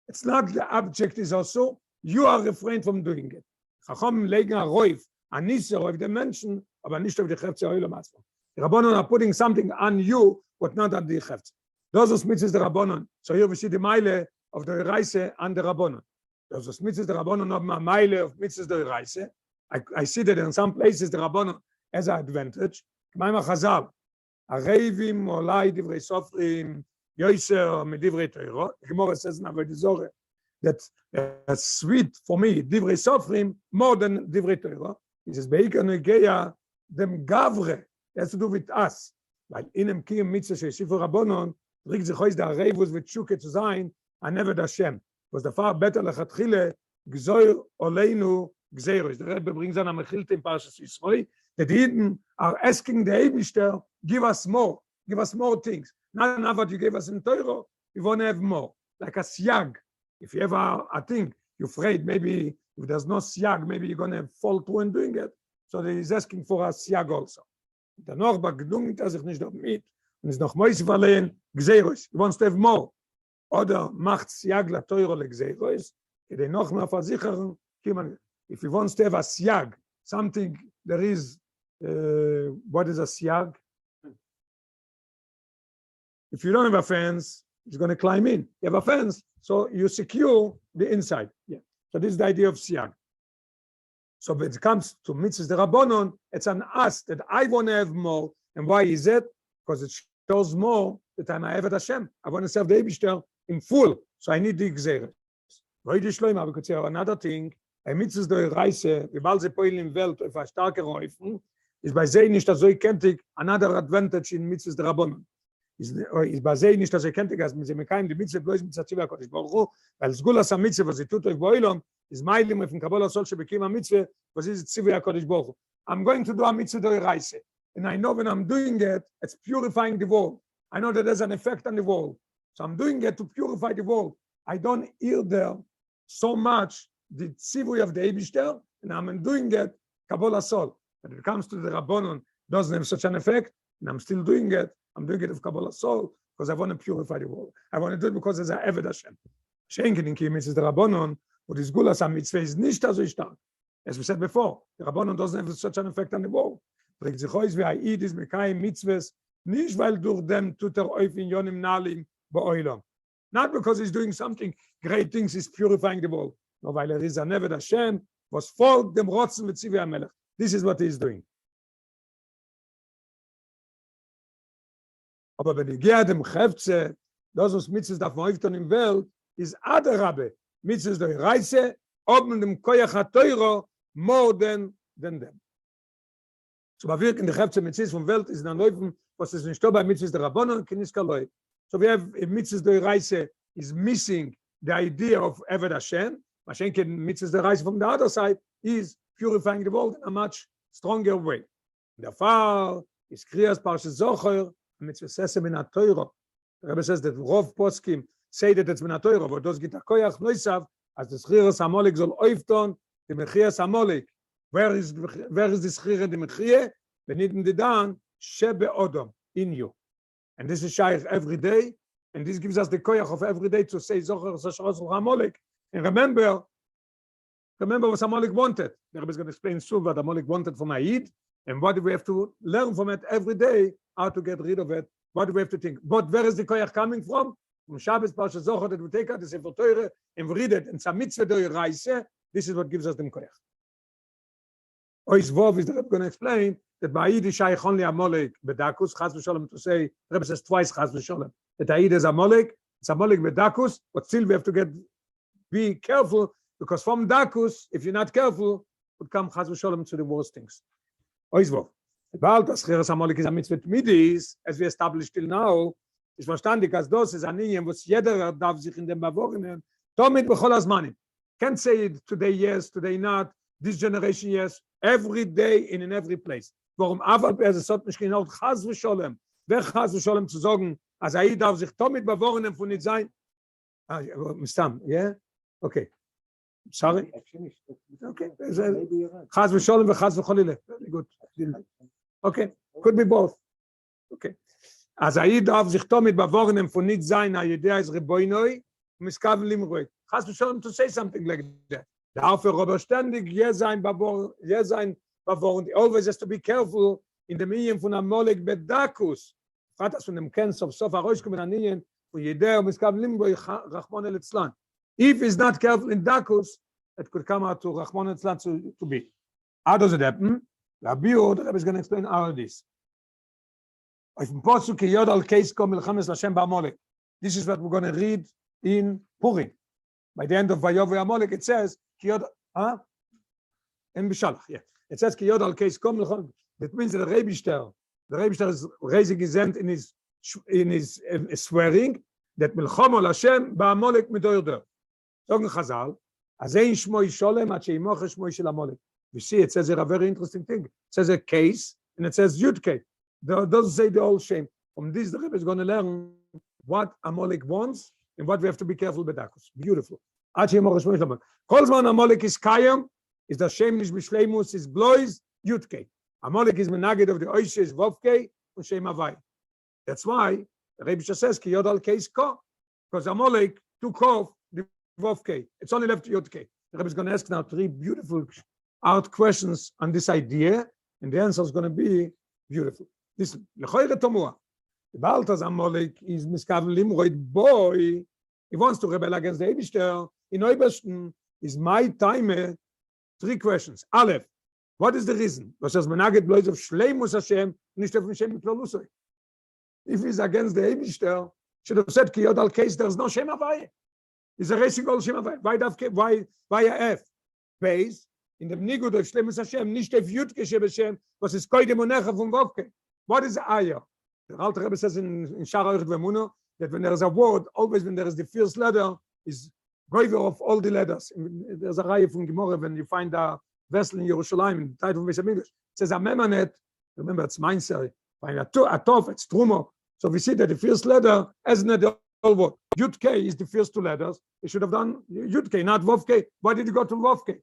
It's not the object is also, you are refrained from doing it. Chacham legen a roif, a nisser of the mention, aber nicht auf die Chefze Oilom Atzmo. The Rabbanon are putting something on you, but not on the Chefze. Those are mitzvahs the Rabbanon. So here we see the Meile of the Reise and the Rabbanon. Those are mitzvahs the Rabbanon of Meile of mitzvahs the Reise. I see that in some places the Rabbanon has an advantage. K'mayim HaChazal, Arevim olai divrei sofrim, yoiser medivrei Torah. The Gemara says in Avodah Zorah that it's sweet for me, divrei sofrim, more than divrei Torah. He says, Beikar Negeya, dem Gavre, it has to do with us. Weil in dem Kiyum Mitzvah she'esifu Rabbanon, bringt sich heus der Arevus mit Shuke zu sein, an Eved Hashem. Was der Fall better lechatchile, gzoir oleinu gzeiros. The Rebbe brings on a Mechilte in Parshas Yisroi, that the Eden are asking the Eibishter, give us more things. Not enough what you gave us in Torah, we want to have more. Like a siag. If you ever, I think, you're afraid maybe if there's no siag, maybe you're going to fall through and doing it. So he's asking for a siag also. Danach bagdungt sich nicht doch mit und ist noch mois verlehen gzeiros. He wants to have more. Oder macht siag la Torah le gzeiros. Kedei noch mehr versichern. If he wants to have a siag, something there is, what is a siag? If you don't have a fence, it's going to climb in. You have a fence, so you secure the inside. Yeah. So this is the idea of siag. So when it comes to mitzvahs the Rabbanon, it's an us that I want to have more. And why is it? Because it shows more that I'm a Eved Hashem. I want to serve the Eibishter in full. So I need the Gzeres. We could say another thing. A mitzvahs the Reise, wie bald sie poilen in Welt auf a starke Häufen, ist bei sie nicht so kentig another advantage in mitzvahs the Rabbanon. Ist bei sie nicht so kentig, als sie mekaim die Mitzvah bloß mit Tzivah Kodesh Baruch Hu, weil es Gulas ha-Mitzvah, was sie tut auf Boilom, is mailim from Kabbalah Sol shebekim a mitzvah, was is Tzivah Kodesh Baruch Hu. I'm going to do a mitzvah d'oraisa, and I know when I'm doing it, it's purifying the world. I know that there's an effect on the world, so I'm doing it to purify the world. I don't hear there so much the tzivui of the Eibishter, and I'm doing it Kabbalah Sol. When it comes to the Rabbanon, doesn't have such an effect, and I'm still doing it. I'm doing it of Kabbalah Sol because I want to purify the world. I want to do it because there's an Eved Hashem. Schenken in Kiyum is the Rabbanon. But this Gulas HaMitzvah is nicht so stark. As we said before, the Rabbanon doesn't have such an effect on the world. Bringt sich heus wie Haid is mekayim mitzvahs, nicht weil durch dem tut auf in yonim nalim ba'olam. Not because he's doing something great things, he's purifying the world. No, weil is an Eved Hashem, was folgt dem Rotzen mit Tzivui HaMelech. This is what he's doing. Aber wenn ich gehe dem Chefze, das was mitzvahs darf man öfter in Welt, ist Adarabbe. Mitzvahs der Reise, ob mit dem Koyach HaTorah, more than them. So bei wirken die Chefze mitzvahs von Welt ist in der Neufen, was ist nicht bei mitzvahs der Rabbanon, kenis kaloi. So we have mitzvahs der Reise is missing the idea of Eved Hashem. Mashenken mitzvahs der Reise from the other side is purifying the world in a much stronger way. Der Fall is Kriyas Parshas Zachor, mitzvah sesem in HaTorah. The Rebbe says that Rov Poskim say that it's min HaTorah, but those get a koyach noisav, as the Schiras HaMolek zol oifton, the Mechias HaMolek. Where is the Schira the Mechie? Benitten the Dan, Shebe Odom, in you. And this is Shaykh every day, and this gives us the koyach of every day to say Zohar Sashros HaMolek. And remember what HaMolek wanted. The Rebbe is going to explain soon what HaMolek wanted from Haid, and what do we have to learn from it every day, how to get rid of it, what do we have to think. But where is the koyach coming from? From Shabbos Parshas Zachor that we take out the Sefer Torah and we read it, and some mitzvah d'oraisa, this is what gives us the koyach. Ois Vov is the Rebbe going to explain that by Haid is shaykh only Amalek bedakus, chas v'sholem to say, the Rebbe says twice chas v'sholem, that Haid is Amalek, it's Amalek bedakus, but still we have to be careful, because from dakus, if you're not careful, would come chas v'sholem to the worst things. Ois Vov. Weil das Chiras Amolik is a mitzvah midis, as we established till now, ist verstandig, als das ist ein Ingen, was jeder darf sich in dem Bewohnen, damit bechol azmanim. Can't say it today yes, today not, this generation yes, every day and in every place. Warum aber es hat mich genau Chas v'Sholem, wer Chas v'Sholem zu sagen, als darf sich damit bewohnen von nicht sein. Mistam, yeah? Okay. Sorry. Okay. Chas v'Sholem v'Chas v'Cholile. Very good. Okay. Could be both. Okay. אז darf sich damit bewohnen von nicht sein, Idea is Reboinoi, miskaven limroit. Chas v'Sholem to say something like that. Dafür aber ständig hier sein bewohnen, always has to be careful in the medium von Amalek bedakus. Fragt das von dem Kenz of Sof Aroshkum in Aniyen, von Yedea miskaven limroit, Rachmon el Etzlan. If he's not careful in dakus, it could come out to Rachmon el Etzlan to be. How does it happen? Rabbi Rebbe is going to explain all of this. This is what we're going to read in Purim. By the end of Vayov Amalek, it says, in Bishalach, yeah. It says, that means that the Rebbe is raising his hand in his swearing that Milchom Hashem Ba'amalek Midoyder. Sagen Chazal, Azein Shmoi Sholem At Sheimoch Shmoi Shel Amalek. We see it says a very interesting thing. It says a case and it says Yudke. It doesn't say the whole shame. From this, the Rebbe is going to learn what Amalek wants and what we have to be careful with. Beautiful. Kol zman Amalek is Kayam, is the shame nicht b'shleimus, is blois Yudke. Amalek is menaged of the Oishe is Vovke and Shem Avai. That's why the Rebbe says Ki Yod al Keis Ko, because Amalek took off the Vovke. It's only left Yudke. The Rebbe is going to ask now 3 beautiful art questions on this idea, and the answer is going to be beautiful. Listen, lechoyre tomua. The Baltas Amalek is miskaven limroid boy. He wants to rebel against the Eibishter. In Oibersten is my time. 3 questions. Aleph, what is the reason? Was as menaget blois of Shleimus Hashem, nicht of Hashem Miklolusoi. If he's against the Eibishter, should have said Ki Yod al Keis, there's no Shem Havai. He's a racing all Shem Havai. Why a F? Base. In the Nigud of Shleimus Hashem, nicht of Yudke Shebeshem, was is Koide Monecha from Vovke. What is Ayah? The Alter Rebbe says in Shara Oich Vemuno that when there is a word, always when there is the first letter, is greater of all the letters. There's a Raya from Gemara when you find a vessel in Yerushalayim in the title of Beis Hamikdash. It says a Memanet. Remember, it's Mainzer. Find a Tov, it's Trumo. So we see that the first letter has not the whole word. Yudke is the first 2 letters. It should have done Yudke, not Vovke. Why did you go to Vovke?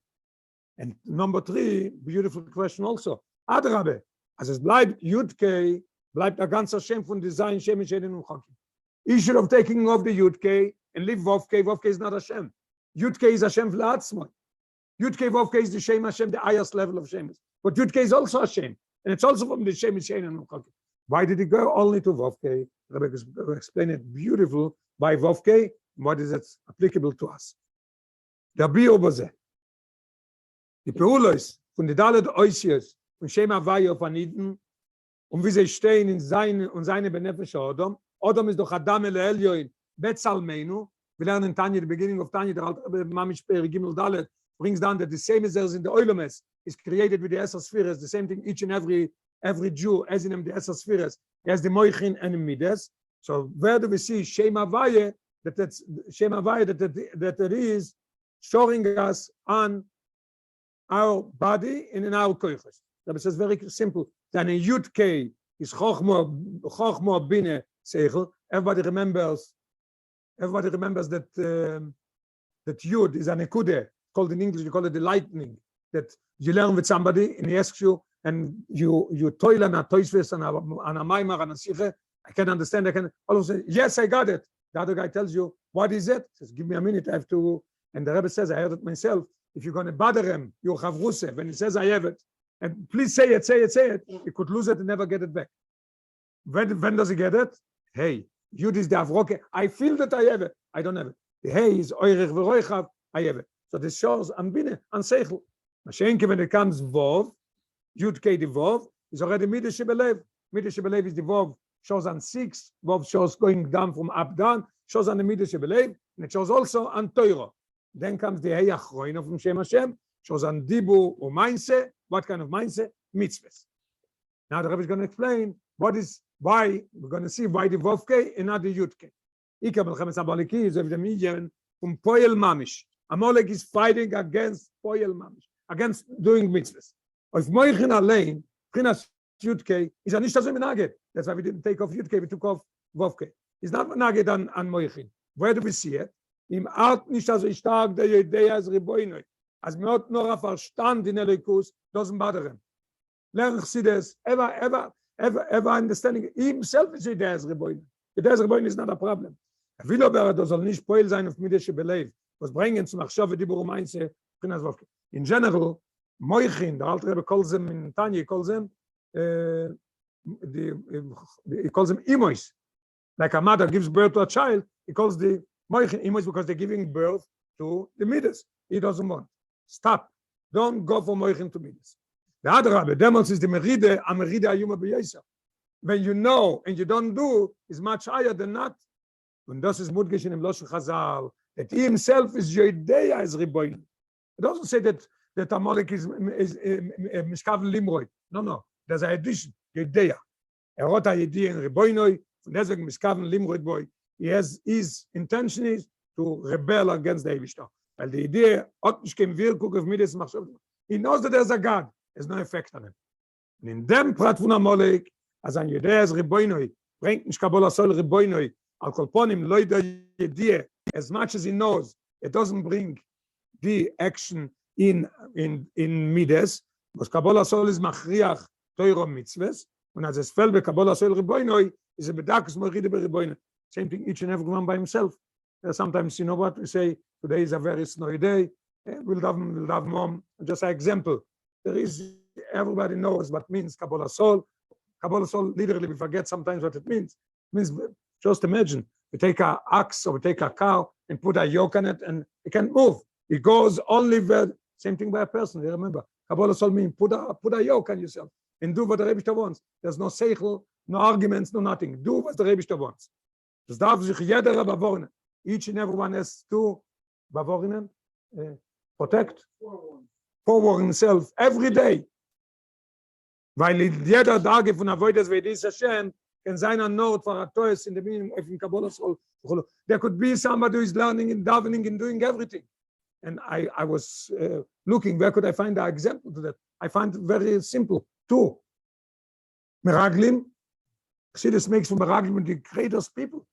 And number 3, beautiful question also. Adrabe, as es bleibt Yudke, bleibt a ganzer Shem von Design, Shem und Sheden und Chokim. He should have taken off the Yudke and leave Vovke. Vovke is not Hashem. Yudke is Hashem v'la'atzmai. Yudke, Vovke is the Shem Hashem, the highest level of Shem. But Yudke is also Hashem. And it's also from the Shem and Sheden and Chokim. Why did he go only to Vovke? Rebbe explained it beautiful by Vovke. What is it applicable to us? The Biobazeh. Die Peulos von den Dalet Oisies von Shem Havai auf Aniden wie sie stehen in seine Benefische Odom. Odom ist doch Adam el Elyoin Betzalmeinu. Wir lernen Tanya, the beginning of Tanya, der Alter Mamish Peri Gimel Dalet brings down that the same as there is in the Oilomes is created with the Esser Spheres, the same thing each and every Jew as in the Esser Spheres. He has the Moichin and the Midas. So where do we see Shem Havai that it is showing us on our body and in our koiches. That says very simple. Then a Yud-K is Chochmo Bine Seichel. Everybody remembers that that Yud is an Ekude, called in English, you call it the lightning, that you learn with somebody and he asks you, and you toil and a toisves and a maimar and a siche, I can understand, all of a sudden, yes, I got it. The other guy tells you, what is it? He says, give me a minute, I have to, and the Rebbe says, I heard it myself, if you're going to bother him, you have Rusev, when he says, I have it, and please say it, he could lose it and never get it back. When does he get it? Hey, Yud is the Avroke, I feel that I have it, I don't have it. The Hey is Oirech V'Roichav, I have it. So this shows, I'm Bine, on Seichel. Mashenke, when it comes Vov, Yud K the Vov, is already Midah Shebelev. Midah Shebelev is the Vov, shows on 6, Vov shows going down from up down, shows on the Midah Shebelev, and it shows also on Toiro. Then comes the Hey Achroino from Shem Hashem, shows on Dibu or Mindset. What kind of mindset? Mitzvahs. Now the Rebbe is going to explain why we're going to see why the Vovke and not the Yudke. Ika Melchemes Amalek is of the median Poel Mamish. Amalek is fighting against Poel Mamish, against doing mitzvahs. If Moichin Alein, Prinas Yudke, is a Nishta Zeminaged. That's why we didn't take off Yudke, we took off Vovke. It's not Menaged on Moichin. Where do we see it? Im Art Nishta so stark der Idee as Riboinoi. As not nor a Verstand in Elikus doesn't bother him. Lerch see this, ever understanding himself is Idee as Riboinoi. Idee as Riboinoi is not a problem. Will aber das soll nicht Poel sein auf Midische Belev. Was bringen zum Achshove Dibur Mainze, Prinas Vovke. In general, Moichin, the alte Rebbe calls them in Tanya, he calls them imois. Like a mother gives birth to a child, he calls the Moichin imois because they're giving birth to the midas. He doesn't want. Stop. Don't go for Moichin to midas. The other Rebbe demonstrates the meride, a meride ayuma b'yesa. When you know and you don't do, is much higher than not. And das is mudgesh in Loshen Chazal, that he himself is Yodeya as Riboin. It doesn't say that Amalek is Mishkav Limroid. No. There's an addition, Yodeya. Erota Yediyah in Riboinoi, from deswegen Mishkav Limroid boy. His intention is to rebel against the Eivishter. Weil die Idee, ot nicht kein Wirkung auf Midas Machshav. He knows that there's a God. There's no effect on him. And in dem Prat von Amalek, as an Yodeya as Riboinoi, bringt nicht Kabbalah Sol Riboinoi, Al Kolponim Loida Yediyah, as much as he knows, it doesn't bring the action in Midas, was Kabbalah Sol is Machriach Toiro Mitzvahs, and as es fell be Kabbalah Sol Riboinoi, is a Bedakus Moride Beriboinoi. Same thing, each and every one by himself. Sometimes, you know what, we say, today is a very snowy day, we'll have mom, just an example. There is, everybody knows what means Kabbalah Sol. Kabbalah Sol, literally, we forget sometimes what it means. It means, just imagine, we take an ox or we take a cow and put a yoke on it and it can't move. It goes only where, same thing by a person, you remember. Kabbalah Sol means put a yoke on yourself and do what the Rebbe wants. There's no seichel, no arguments, no nothing. Do what the Rebbe wants. Das darf sich jeder bewahren. Each and everyone has to bewahren, protect, forewarn himself every day. Weil in jeder Tage von Avoides Vedis Hashem can sein a note for a toys in the meaning of in Kabbalah Sol. There could be somebody who is learning and davening and doing everything. And I was looking, where could I find an example to that? I find it very simple. Two. Meraglim. See, this makes from Meraglim the greatest people.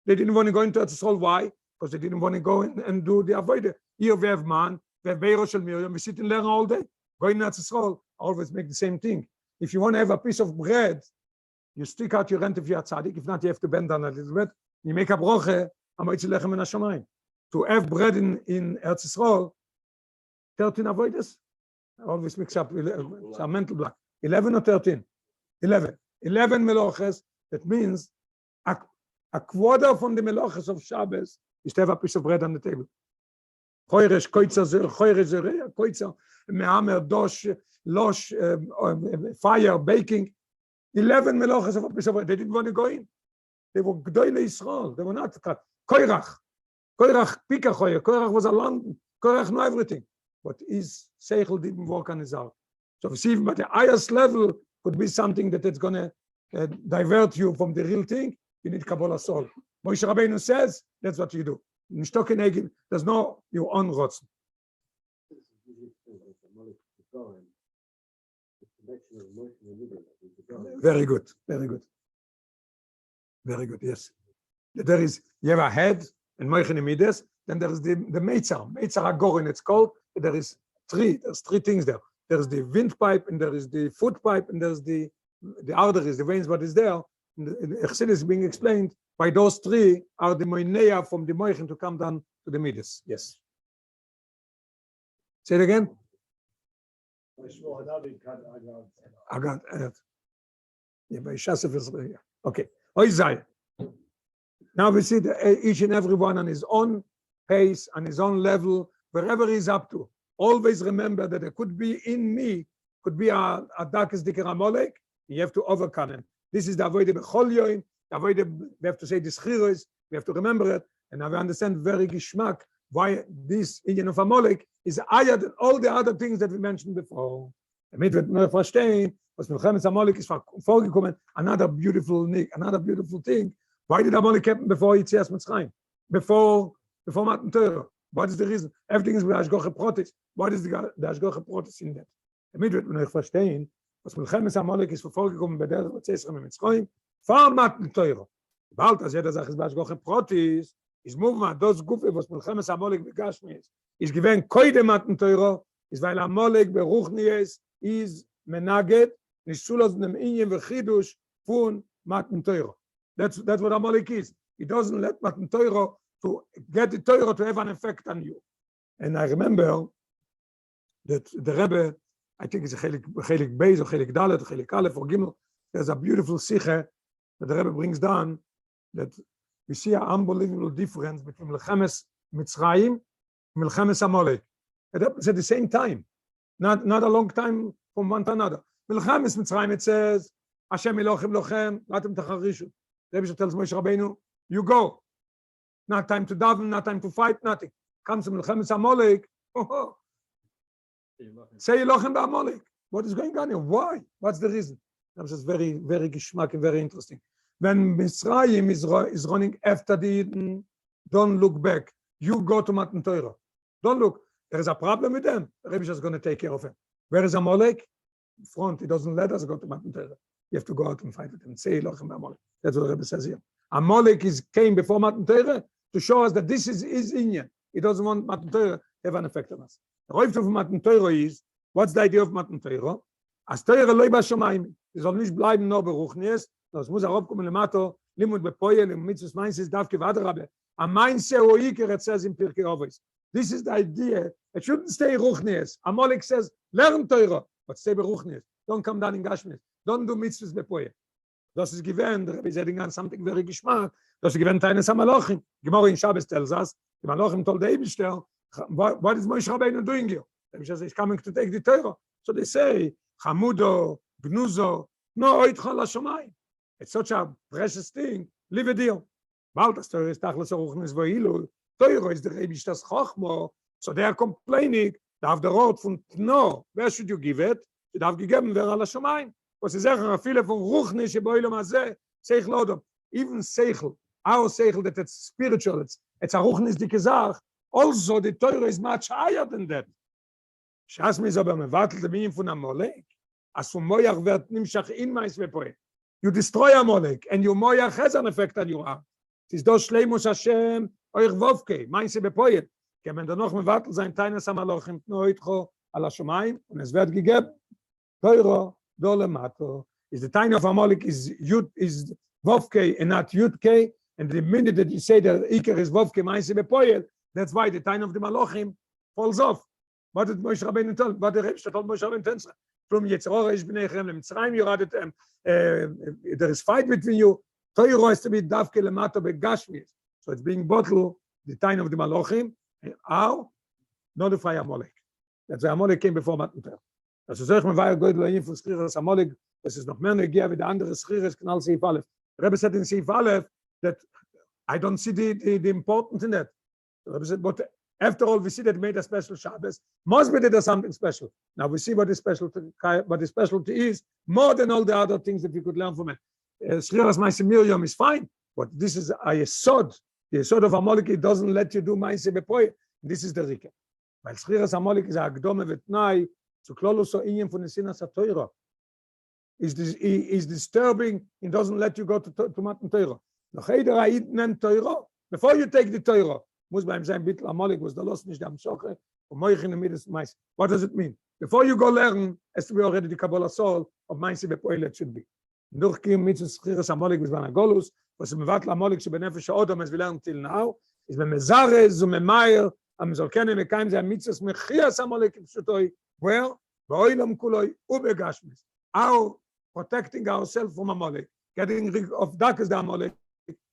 They didn't want to go into Eretz. Why? Because they didn't want to go and do the avoid. Here we have man, we have Beiro Shel Miriam, we sit and learn all day. Going to Eretz, always make the same thing. If you want to have a piece of bread, you stick out your rent if you're a tzaddik. If not, you have to bend down a little bit. You make a broche, to have bread in Eretz Yisrael, 13 avoiders. I always mix up, it's a mental block. 11 or 13? 11. 11 meloches, that means a quarter from the meloches of Shabbos is to have a piece of bread on the table. Choyresh, koitzer, mehamer, dosh, losh, fire, baking. 11 meloches of a piece of bread. They didn't want to go in. They were Gdoile Yisrael. They were not Koirach, Pika Choyer. Koirach was a land. Koirach knew everything. But his seichel didn't work on his heart. So see, but the highest level could be something that it's going to divert you from the real thing. You need Kabbalah Sol. Moshe Rabbeinu says, that's what you do. There's no your own rotzen. Very good, very good. Very good, yes. There is, you have a head and Moichin Midas, then there is the Meitzar Agorin, it's called. There's three things there. There's the windpipe, and there is the foot pipe, and there's the arteries, the veins, what is there. The Chassidus is being explained by those three are the Moineya from the Moichin to come down to the Midas. Yes. Say it again. I got it. Yeah, by Shasif is here. Okay. Now we see each and every one on his own pace, on his own level, wherever he's up to. Always remember that there could be in me, could be a darkest dicker Amalek. You have to overcome him. This is the avoid bechol yoim. We have to say this chiros. We have to remember it, and now we understand very geschmack why this Indian of Amalek is higher than all the other things that we mentioned before. Damit wird nur verstehen, was Milchemes Amalek is vorgekommen, another beautiful thing. Why did Amalek happen before Yitzias Mitzrayim? Before Matan Torah? What is the reason? Everything is with Ashgoche Protis. What is the Ashgoche Protis in that? Damit wird man euch verstehen, was Milchemes Amalek ist vorgekommen bei der Yitzias Mitzrayim, vor Matan Torah. Bald als jeder sagt, es bei Ashgoche Protis, is movement, those Gufe, was Milchemes Amalek begashmi is given koide Matan Torah, is weil Amalek beruchni is menaget, nishulos nem inyen v'chidush fun Matan Torah. That's what Amalek is. He doesn't let Matan Torah to get the Torah to have an effect on you. And I remember that the Rebbe, I think it's a Chelik Beis or Chelik Dalet, Chelik Aleph or Gimel, there's a beautiful Siche that the Rebbe brings down that we see an unbelievable difference between Milchemes Mitzrayim and Milchemes Amalek. It happens at the same time, not a long time from one to another. Milchemes Mitzrayim, it says, Hashem Elochem Lochem, Latem Tacharishu. The Rebbe tells Moshe Rabbeinu, you go. Not time to daven, not time to fight, nothing. Comes to Milchemes Amalek, say Elochem Ba'amalek. What is going on here? Why? What's the reason? That's just very, very geschmack and very interesting. When Mitzrayim is running after the Eden, don't look back. You go to Matan Torah. Don't look. There is a problem with them. The Rebbe is going to take care of him. Where is Amalek? In front. He doesn't let us go to Matan Torah. You have to go out and fight with him. Say Elochem Ba'amalek. That's what the Rebbe says here. Amalek came before Matan Torah to show us that this is his inyan. He doesn't want Matan Torah to have an effect on us. The Reif of Matan Torah is, what's the idea of Matan Torah? As Torah loy b'shamayim. It soll nicht bleiben nur beruchnis. Das muss aufkommen lemato, limud bepoyel, mitzvos meinses darf gewadrabe. A meinse oiker, it says in Pirkei Avos. This is the idea. It shouldn't stay ruchnis. Amalek says, learn Torah, but stay beruchnis. Don't come down in Gashmis. Don't do mitzvos bepoyel. Das ist given, the Rebbe said again something very geschmack. Das ist given Teines HaMalachim. Gemara in Shabbos tells us, the Malachim told the Eibishter, what is Moshe Rabbeinu doing here? The Rebbe says, he's coming to take the Torah. So they say, Chamudo, Gnuzo, no oitcha l'shamayim. It's such a precious thing. Leave a deal. Bald as Torah is tachlis aruchnis v'hilu. Torah is the Eibishter's chochmo. So they are complaining. Darf der Rot von Tno. Where should you give it? It darf gegeben wer al Hashamayim. Was sie sagen, viele von Ruchnis boilem hazeh. Seichel odom. Even Seichel, our Seichel that it's spiritual. It's a Ruchnis dike Sach. Also the Torah is much higher than that. Shas mi so beim Vatel dem Minim von Amalek. As von Moyach wird nimshach in mais vepoel. You destroy Amalek, and your Moyach has an effect on your heart. It is dos shleimus Hashem, oich vovke, meinse bepoel. Kemen da noch mevatel sein Teines HaMalachim noitcho al Hashamayim, und es wird gegeben, Torah do lemato. Is the Teine of Amalek is vovke and not yudke, and the minute that you say that Iker is vovke, meinse bepoel, that's why the Teine of the Malachim falls off. What did Moshe Rabbeinu tell? What the Rebbe told Moshe Rabbeinu? From Yetzirah ish b'nechem leMitzrayim yoradet them. There is fight between you. Torah has to be davke lemato begashmis. So it's being bottled the time of the Malachim. How? Notify Amalek. That's why Amalek came before Matan Torah. Das ist euch mir war Gott loyim für Schires Amalek. Das ist noch mehr negier wie der andere Schires Knall Seif Aleph. Rebbe said in Seif Aleph that I don't see the importance in that. Rebbe said, but after all, we see that he made a special Shabbos. Must be that there's something special. Now we see what the specialty is more than all the other things that we could learn from it. Shriras Maise Miriam is fine, but this is a Yesod. The Yesod of Amalek, it doesn't let you do Maise Bepoy. This is the Rike. Weil Shriras Amalek is a Agdome Vetnai zu Klolus o Inyan von Sinas HaTorah. Is disturbing. It doesn't let you go to Matan Torah. Before you take the Torah, muss beim sein Bittel Amalek was the lost nicht am Schoche und moich in the middle mais. What does it mean? Before you go learn, has to be already the Kabbalah soul of Mainse Bepoel it should be. Durch kim mit Schires Amalek was ban Golus, was mevat Amalek שבנפש האדם as we learn till now, is במזרז וממאיר, am soll kennen mekaim ze mitzvos mechias Amalek psutoi, where באוילם כולוי ובגשmis. Our protecting ourselves from Amalek, getting rid of darkest Amalek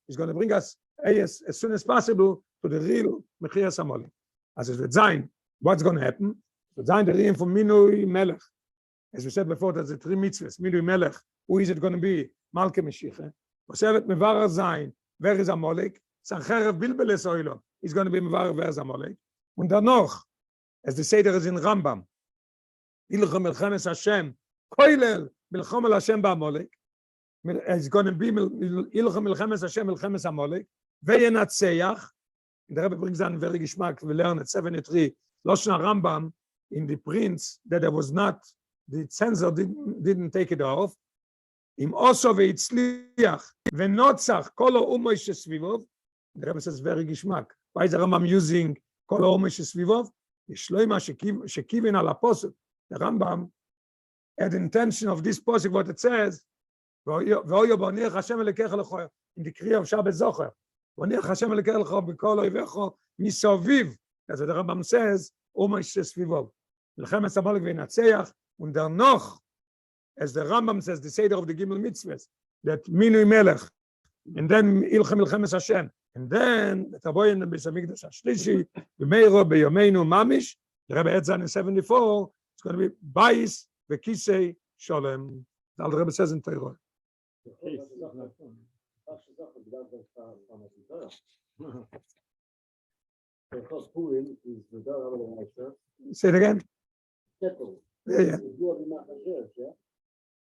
is going to bring us as soon as possible to the real Mechias Amalek. As it wird sein, what's going to happen? It wird sein the real from Minui Melech. As we said before, there's the three mitzvahs. Minui Melech. Who is it going to be? Malke Meshiche. Was wird Mevarer sein? Wer ist Amalek? Sancherev Bilbeles Oilon. He's going to be Mevarer, wer ist Amalek? Und dann noch, as the Seder is in Rambam, Ilchem Melchemes Hashem, Koilel, מלחום על השם בעמולק, it's going to be הילכם מלחמת השם, מלחמת עמולק, וינצח, the Rebbe brings down very geschmack, we learn at 73, Loshna Rambam, in the prints, that there was not, the censor didn't take it off, im also והצליח, ונוצח כל האומוי שסביבוב, the Rebbe says very geschmack, why is the Rambam using כל האומוי שסביבוב? יש לו מה שכיוון על הפוסק, the Rambam had the intention of this posuk, what it says, ואויו בוניח השם אלוקיך לכו, in the Kriya of Shabbat Zachor, בוניח השם אלוקיך לכו בכל אויביך מסביב, as the Rambam says, ומה שסביבו. מלחמת עמלק וינצח, und danach, as the Rambam says, the Seder of the Gimel Mitzvahs, that Minui Melech, and then Ilchem Milchemes Hashem, and then the Taboyin and Besamigdash Ashlishi, B'meiro B'yomeinu Mamish, the Rebbe Etzan in 74, it's going to be Bayis V'kisei Sholem. All the Rebbe says in Torah. Say it again. Yeah.